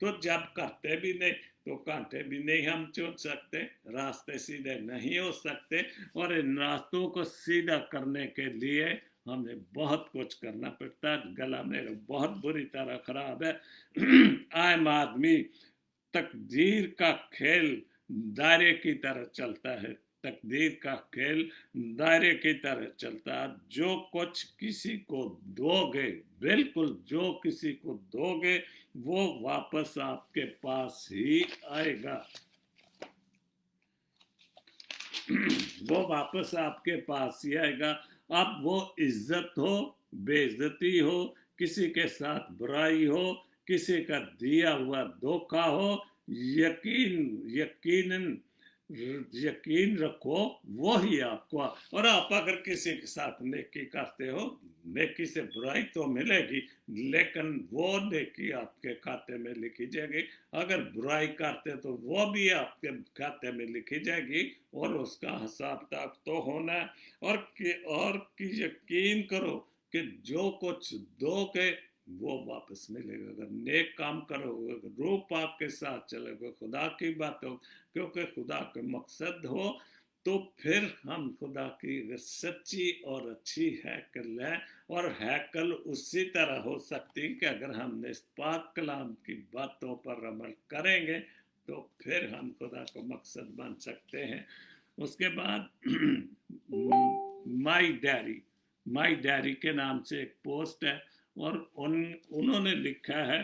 تو جب کرتے بھی نہیں تو کانٹے بھی نہیں ہم چن سکتے, راستے سیدھے نہیں ہو سکتے. اور ان راستوں کو سیدھا کرنے کے لیے ہمیں بہت کچھ کرنا پڑتا ہے. گلا میرا بہت بری طرح خراب ہے. عام آدمی تقدیر کا کھیل دائرے کی طرح چلتا ہے, تقدیر کا کھیل دائرے کی طرح چلتا ہے. جو کچھ کسی کو دو گے, بالکل جو کسی کو دو گے, وہ واپس آپ کے پاس ہی آئے گا, وہ واپس آپ کے پاس ہی آئے گا. اب وہ عزت ہو, بے عزتی ہو, کسی کے ساتھ برائی ہو, کسی کا دیا ہوا دھوکہ ہو, یقین رکھو وہی آپ کو. اور آپ اگر کسی کے ساتھ نیکی کرتے ہو, نیکی سے برائی تو ملے گی, لیکن وہ نیکی آپ کے کھاتے میں لکھی جائے گی. اگر برائی کرتے تو وہ بھی آپ کے کھاتے میں لکھی جائے گی, اور اس کا حساب کتاب تو ہونا ہے. اور یقین کرو کہ جو کچھ دو کے وہ واپس ملے گا. اگر نیک کام کرو گے, روح پاک کے ساتھ چلے گے, خدا کی باتوں, کیونکہ خدا کا مقصد ہو, تو پھر ہم خدا کی سچی اور اچھی ہیکل ہے. اور ہیکل اسی طرح ہو سکتی کہ اگر ہم نے اس پاک کلام کی باتوں پر عمل کریں گے, تو پھر ہم خدا کا مقصد بن سکتے ہیں. اس کے بعد مائی ڈیری کے نام سے ایک پوسٹ ہے, اور انہوں نے لکھا ہے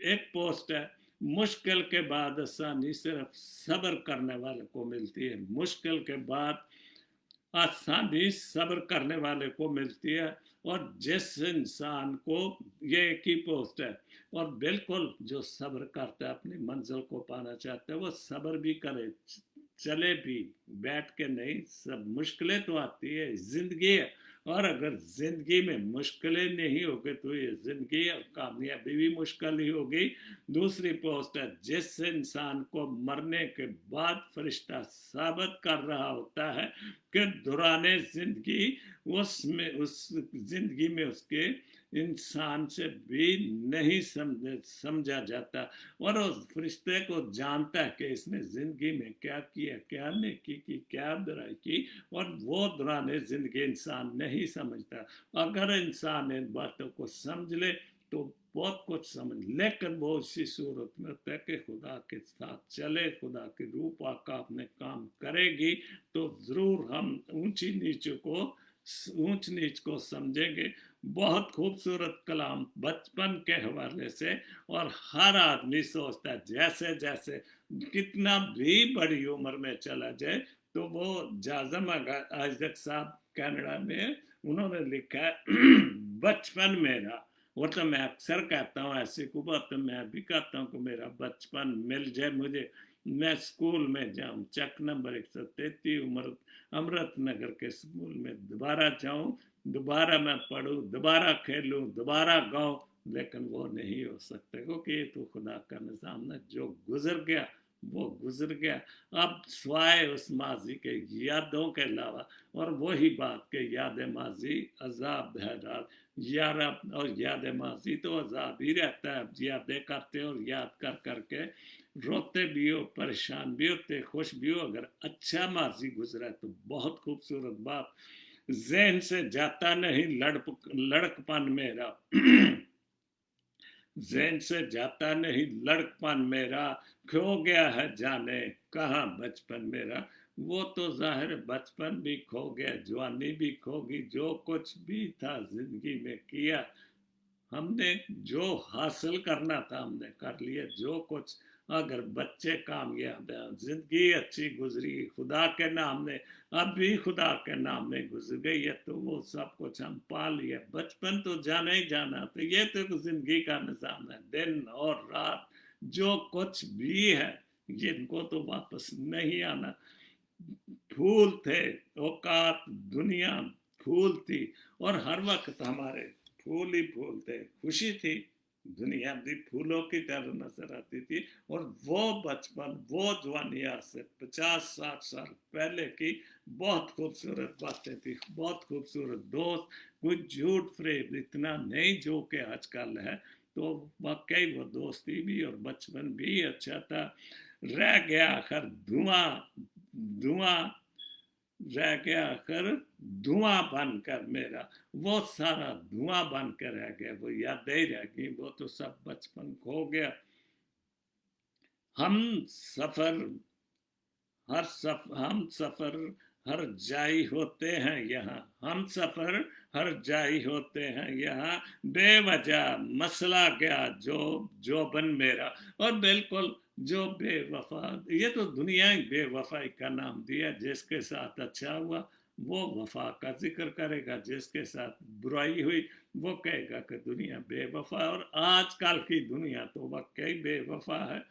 ایک پوسٹ ہے, مشکل کے بعد آسانی صرف صبر کرنے والے کو ملتی ہے. مشکل کے بعد آسانی صبر کرنے والے کو ملتی ہے. اور جس انسان کو, یہ ایک ہی پوسٹ ہے, اور بالکل جو صبر کرتا ہے اپنی منزل کو پانا چاہتا ہے, وہ صبر بھی کرے, چلے بھی, بیٹھ کے نہیں. سب مشکلیں تو آتی ہے, زندگی ہے, اور اگر زندگی میں مشکلیں نہیں ہوگی تو یہ زندگی اور کامیابی بھی مشکل ہی ہوگی. دوسری پوسٹ ہے, جس انسان کو مرنے کے بعد فرشتہ ثابت کر رہا ہوتا ہے کہ دوران زندگی اس زندگی میں اس کے इंसान से भी नहीं समझा जाता। और उस फरिश्ते को जानता है कि इसने जिंदगी में क्या किया, क्या नेकी की, क्या बुराई की, और वो दौरान जिंदगी इंसान नहीं समझता। अगर इंसान इन बातों को समझ ले तो बहुत कुछ समझ, लेकिन वो इसी सूरत में होता है कि खुदा के साथ चले, खुदा की रूप आका अपने काम करेगी तो जरूर हम ऊंच नीच को समझेंगे। बहुत खूबसूरत कलाम बचपन के हवाले से। और हर आदमी सोचता है जैसे जैसे कितना भी बड़ी उम्र में चला जाए, तो वो जाजम आइजक साहब कनाडा में उन्होंने लिखा है बचपन मेरा। वो तो मैं अक्सर कहता हूँ ऐसी को बात, तो मैं भी कहता हूँ कि मेरा बचपन मिल जाए मुझे, मैं स्कूल में जाऊँ, चक नंबर 133 अमृत नगर के स्कूल में दोबारा जाऊँ, दोबारा मैं पढ़ूँ, दोबारा खेलूँ, दोबारा गाऊँ। लेकिन वो नहीं हो सकता, क्योंकि ये तो खुदा का निज़ाम है, जो गुजर गया वो गुजर गया। अब स्वाय उस माजी के यादों के अलावा, और वही बात के याद माजी अजाब है रात, यार और याद माजी तो अजाब ही रहता है। यादें करते और याद कर करके रोते भी हो, परेशान भी होते, खुश भी हो। अगर अच्छा माजी गुजरा तो बहुत खूबसूरत बात, जहन से जाता नहीं लड़कपन मेरा जहन से जाता नहीं लड़कपन मेरा, खो गया है जाने कहाँ बचपन मेरा। वो तो जाहिर बचपन भी खो गया, जवानी भी खोगी, जो कुछ भी था जिंदगी में किया हमने, जो हासिल करना था हमने कर लिया, जो कुछ। अगर बच्चे कामयाब हैं, जिंदगी अच्छी गुजरी खुदा के नाम में, अब भी खुदा के नाम में गुजर गई है, तो वो सब कुछ हम पा लिए। बचपन तो जाना ही जाना, तो ये तो जिंदगी का निज़ाम है, दिन और रात जो कुछ भी है जिनको तो वापस नहीं आना। फूल थे, औकात दुनिया फूल थी, और हर वक्त हमारे फूल ही फूल थे, खुशी थी, दुनिया भी फूलों की तरह नजर आती थी। और वो बचपन, वो जवानी आज से 50-60 साल पहले की बहुत खूबसूरत बातें थी, बहुत खूबसूरत दोस्त, कुछ झूठ फ्रेब इतना नहीं जो कि आजकल है। तो वाकई वो दोस्ती भी और बचपन भी अच्छा था। रह गया आखिर धुआं, धुआं रह गया आखिर धुआं बनकर मेरा, वो सारा धुआं बन कर रह गया, वो यादें रह गई, वो तो सब बचपन खो गया। हम सफर हम सफर हर जाई होते हैं यहाँ, हम सफर हर जाई होते हैं यहाँ, बेवजह मसला गया जो बन मेरा। और बिल्कुल जो बेवफा, ये तो दुनिया ही बेवफाई का नाम दिया, जिसके साथ अच्छा हुआ वो वफा का जिक्र करेगा, जिसके साथ बुराई हुई वो कहेगा कि दुनिया बेवफा। और आजकल की दुनिया तो वाकई बेवफा है।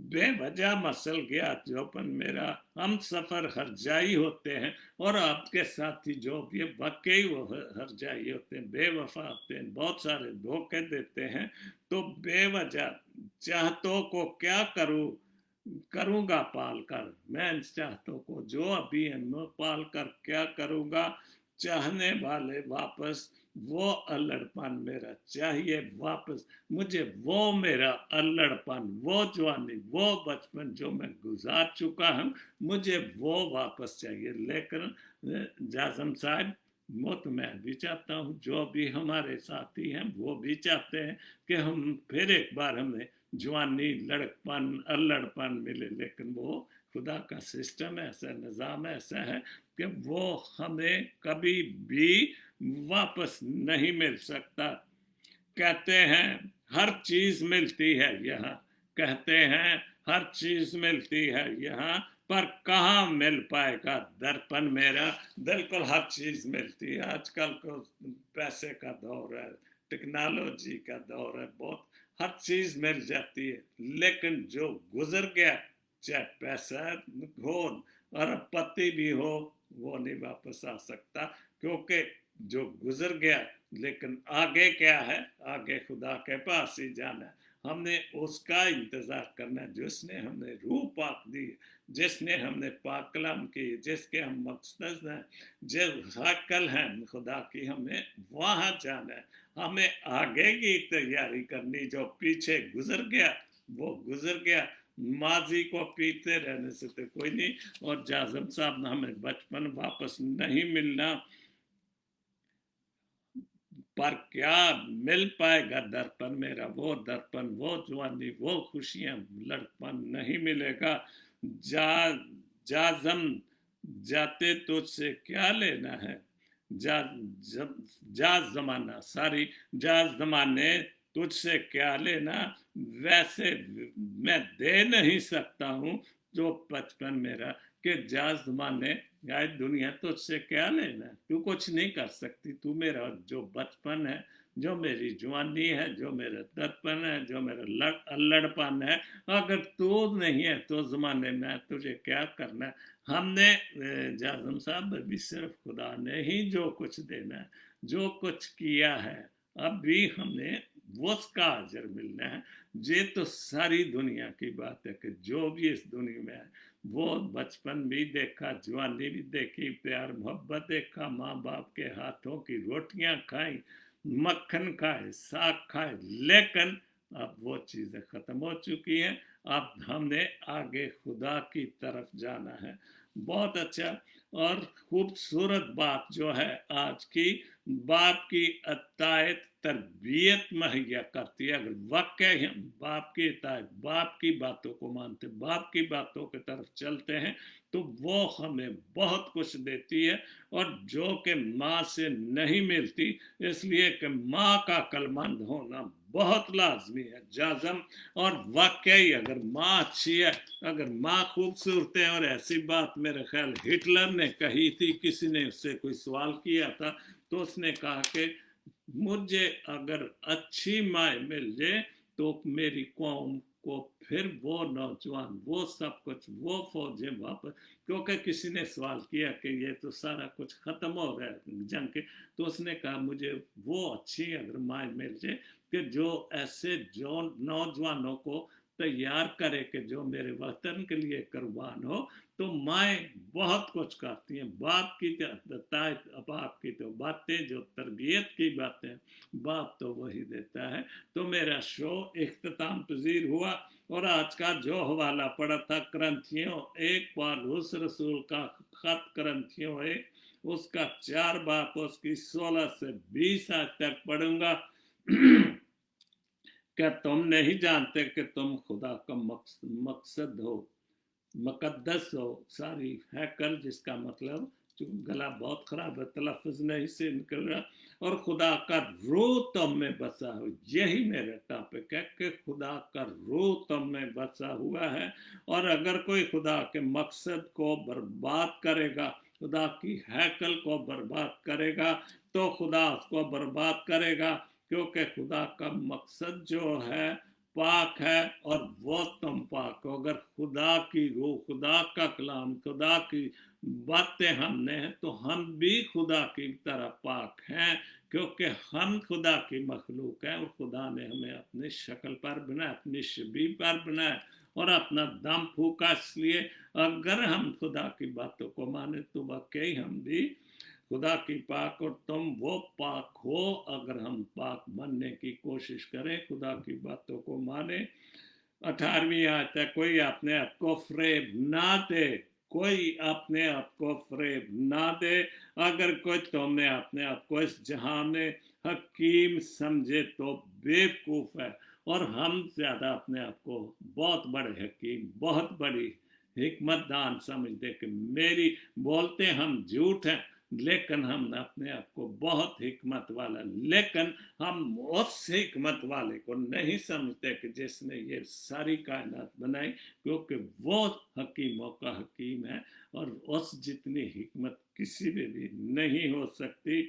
बेवजह मसल गया जोपन मेरा, हम सफर हर जाई होते हैं, और आपके साथी जो भी वाकई वो हर जाई होते हैं, बेवफा होते हैं, बहुत सारे धोखे देते हैं। तो बेवजह चाहतों को क्या करूंगा पाल कर, मैं इन चाहतों को जो अभी है मैं पाल कर क्या करूंगा। चाहने वाले वापस, वो अल्लड़पन मेरा चाहिए वापस, मुझे वो मेरा अल्लड़पन, वो जवानी, वो बचपन जो मैं गुजार चुका हूँ, मुझे वो वापस चाहिए। लेकिन जाजम साहब, वो तो मैं भी चाहता हूँ, जो भी हमारे साथी हैं वो भी चाहते हैं कि हम फिर एक बार हमें जवानी, लड़कपन, अल्लड़पन मिले। लेकिन वो खुदा का सिस्टम ऐसा, निज़ाम ऐसा है कि वो हमें कभी भी वापस नहीं मिल सकता। कहते हैं हर चीज मिलती है यहाँ, कहते हैं हर चीज मिलती है यहाँ, पर कहाँ मिल पाएगा दर्पण मेरा। बिल्कुल हर चीज मिलती है, आजकल को पैसे का दौर है, टेक्नोलॉजी का दौर है, बहुत हर चीज मिल जाती है। लेकिन जो गुजर गया, चाहे पैसा हो अरबपति भी हो, वो नहीं वापस आ सकता, क्योंकि जो गुजर गया। लेकिन आगे क्या है, आगे खुदा के पास ही जाना है। ہم نے اس کا انتظار کرنا ہے جس نے ہمیں روح پاک دی، جس نے ہم نے پاک کلام کی، جس کے ہم مقصد ہیں، جو عقل ہے خدا کی، ہمیں وہاں جانا ہے، ہمیں آگے کی تیاری کرنی، جو پیچھے گزر گیا وہ گزر گیا، ماضی کو پیتے رہنے سے تو کوئی نہیں۔ اور جازم صاحب نے ہمیں بچپن واپس نہیں ملنا، پر کیا مل پائے گا درپن میرا، وہ درپن، وہ جوانی، وہ خوشیاں، لڑپن نہیں ملے گا۔ جا جازم جاتے تجھ سے کیا لینا ہے، جا جا زمانہ ساری جا زمانے تجھ سے کیا لینا، ویسے میں دے نہیں سکتا ہوں جو بچپن میرا، کہ جا زمانے دنیا تجھ سے کیا لینا، تو کچھ نہیں کر سکتی، تو میرا جو بچپن ہے، جو میری جوانی ہے، جو میرا درپن ہے، جو میرا لڑپن ہے، اگر تو نہیں ہے تو زمانے میں تجھے کیا کرنا ہے۔ ہم نے جازم صاحب ابھی صرف خدا نے ہی جو کچھ دینا ہے، جو کچھ کیا ہے، اب بھی ہمیں اس کا اجر ملنا ہے۔ یہ تو ساری دنیا کی بات ہے کہ جو بھی اس دنیا میں ہے، وہ بچپن بھی دیکھا، جوانی بھی دیکھی، پیار محبت دیکھا، ماں باپ کے ہاتھوں کی روٹیاں کھائیں، مکھن کھائے، ساگ کھائے، لیکن اب وہ چیزیں ختم ہو چکی ہیں، اب ہم نے آگے خدا کی طرف جانا ہے۔ بہت اچھا اور خوبصورت بات جو ہے آج کی، باپ کی اطاعت تربیت مہیا کرتی ہے۔ اگر واقعی ہم باپ کی اطاعت، باپ کی باتوں کو مانتے، باپ کی باتوں کی طرف چلتے ہیں، تو وہ ہمیں بہت کچھ دیتی ہے، اور جو کہ ماں سے نہیں ملتی، اس لیے کہ ماں کا عقلمند ہونا بہت لازمی ہے جازم۔ اور واقعی اگر ماں اچھی ہے، اگر ماں خوبصورت ہے، اور ایسی بات میرے خیال ہٹلر نے کہی تھی، کسی نے اس سے کوئی سوال کیا تھا تو اس نے کہا کہ مجھے اگر اچھی ماں مل جائے تو میری قوم کو پھر وہ نوجوان، وہ سب کچھ، وہ فوجیں واپس، کیونکہ کسی نے سوال کیا کہ یہ تو سارا کچھ ختم ہو گیا جنگ کے، تو اس نے کہا مجھے وہ اچھی اگر ماں مل جائے کہ جو ایسے جو نوجوانوں کو تیار کرے کہ جو میرے وطن کے لیے قربان ہو۔ تو مائیں بہت کچھ کرتی ہیں، باپ کی باپ کی تو باتیں، جو تربیت کی باتیں باپ تو وہی دیتا ہے۔ تو میرا شو اختتام پذیر ہوا، اور آج کا جو حوالہ پڑا تھا کرنتھیوں 1 پالوس رسول کا خط کرنتھیوں 1، اس کا 4 باپ، اس کی 16 سے 20 آج تک پڑھوں گا۔ کیا تم نہیں جانتے کہ تم خدا کا مقصد ہو، مقدس ہو، ساری ہیکل، جس کا مطلب گلا بہت خراب ہے، تلفظ نہیں سے نکل رہا، اور خدا کا روح تم میں بسا ہو۔ یہی میرا ٹاپک ہے کہ خدا کا روح تم میں بسا ہوا ہے، اور اگر کوئی خدا کے مقصد کو برباد کرے گا، خدا کی ہیکل کو برباد کرے گا، تو خدا اس کو برباد کرے گا، کیونکہ خدا کا مقصد جو ہے پاک ہے، اور وہ تم پاک ہو۔ اگر خدا کی روح، خدا کا کلام، خدا کی باتیں ہم نے ہیں، تو ہم بھی خدا کی طرح پاک ہیں، کیونکہ ہم خدا کی مخلوق ہیں، اور خدا نے ہمیں اپنی شکل پر بنایا، اپنی شبیہ پر بنایا، اور اپنا دم پھونکا۔ اس لیے اگر ہم خدا کی باتوں کو مانیں تو واقعی ہم بھی خدا کی پاک، اور تم وہ پاک ہو اگر ہم پاک بننے کی کوشش کریں، خدا کی باتوں کو مانیں۔ 18ویں آیت ہے، کوئی اپنے آپ کو فریب نہ دے، کوئی اپنے آپ کو فریب نہ دے، اگر کوئی تم نے اپنے آپ کو اس جہاں میں حکیم سمجھے تو بیوقوف ہے۔ اور ہم زیادہ اپنے آپ کو بہت بڑے حکیم، بہت بڑی حکمت دان سمجھتے کہ میری بولتے ہم جھوٹ ہیں، لیکن ہم اپنے آپ کو بہت حکمت والا، لیکن ہم اس حکمت والے کو نہیں سمجھتے کہ جس نے یہ ساری کائنات بنائی، کیونکہ وہ حکیموں کا حکیم ہے، اور اس جتنی حکمت کسی میں بھی نہیں ہو سکتی۔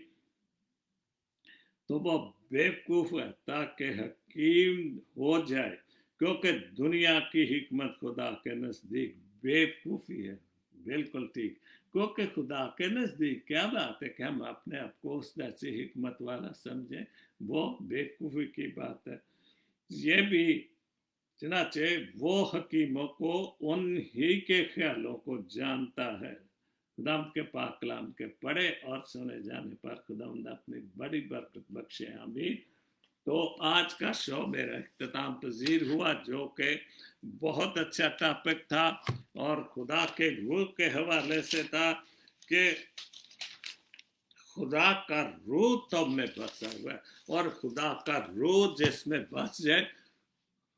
تو وہ بیوقوف ہے تاکہ حکیم ہو جائے، کیونکہ دنیا کی حکمت خدا کے نزدیک بیوقوفی ہے۔ بالکل ٹھیک، کیونکہ خدا کے نزدیک کیا بات ہے کہ ہم اپنے آپ کو اس جیسی حکمت والا سمجھیں، وہ بیوقوفی کی بات ہے۔ یہ بھی چنانچہ وہ حکیموں کو ان ہی کے خیالوں کو جانتا ہے. خداوند کے پاک کلام کے پڑھے اور سنے جانے پر خداوند اپنی بڑی برکت بخشے. آمین. تو آج کا شو میرا اختتام پذیر ہوا، جو کہ بہت اچھا ٹاپک تھا اور خدا کے روح کے حوالے سے تھا کہ خدا کا روح تم میں بسا ہوا ہے، اور خدا کا روح جس میں بس جائے.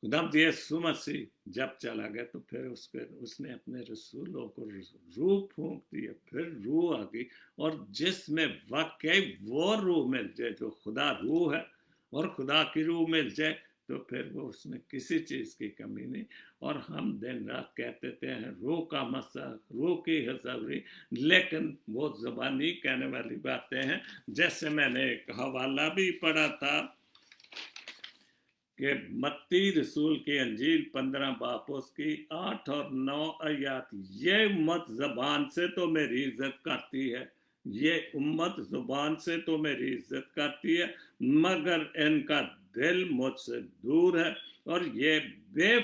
خدا یسوع مسیح جب چلا گیا تو پھر اس نے اپنے رسولوں کو روح پھونک دیا، پھر روح آ گئی، اور جس میں واقعی وہ روح مل جائے جو خدا روح ہے اور خدا کی روح مل جائے تو پھر وہ اس میں کسی چیز کی کمی نہیں. اور ہم دن رات کہتے تھے ہیں روح کا مسا، روح کی حضوری، لیکن وہ زبانی کہنے والی باتیں ہیں. جیسے میں نے ایک حوالہ بھی پڑھا تھا کہ متی رسول کی انجیل 15 باب اس کی 8 اور 9 آیات، یہ امت زبان سے تو میری عزت کرتی ہے، یہ امت زبان سے تو میری عزت کرتی ہے، مگر ان کا دل مجھ سے دور ہے، اور یہ بے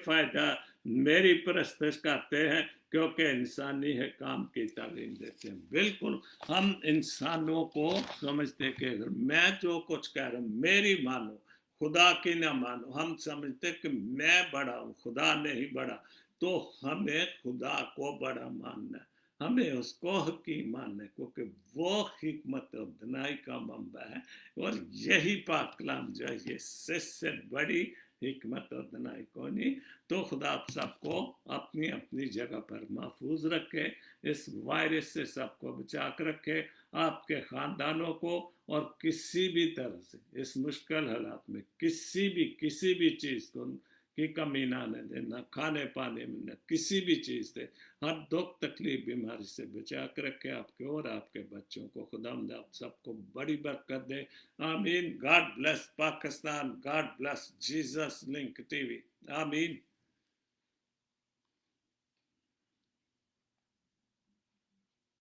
فائدہ میری پرستش کرتے ہیں، کیونکہ انسانی حکام کی تعلیم دیتے ہیں. بالکل ہم انسانوں کو سمجھتے کہ اگر میں جو کچھ کہہ رہا ہوں میری مانو، خدا کی نہ مانو. ہم سمجھتے کہ میں بڑا ہوں، خدا نہیں بڑا. تو ہمیں خدا کو بڑا ماننا ہے، ہمیں اس کو حکیم ماننا ہے، کیونکہ وہ حکمت اور دانائی کا منبع ہے. اور یہی پاک کلام جو ہے یہ سے بڑی حکمت اور دانائی کو نہیں. تو خدا آپ سب کو اپنی اپنی جگہ پر محفوظ رکھے، اس وائرس سے سب کو بچا کر رکھے، آپ کے خاندانوں کو، اور کسی بھی طرح سے اس مشکل حالات میں کسی بھی چیز کی کمی نہ دے، نہ کھانے پانے میں، نہ کسی بھی چیز دے. ہر دکھ تکلیف بیماری سے بچا کر رکھے آپ کے اور آپ کے بچوں کو. خداوند آپ سب کو بڑی برکت دے. آمین. God bless Pakistan. God bless Jesus link T V. آمین.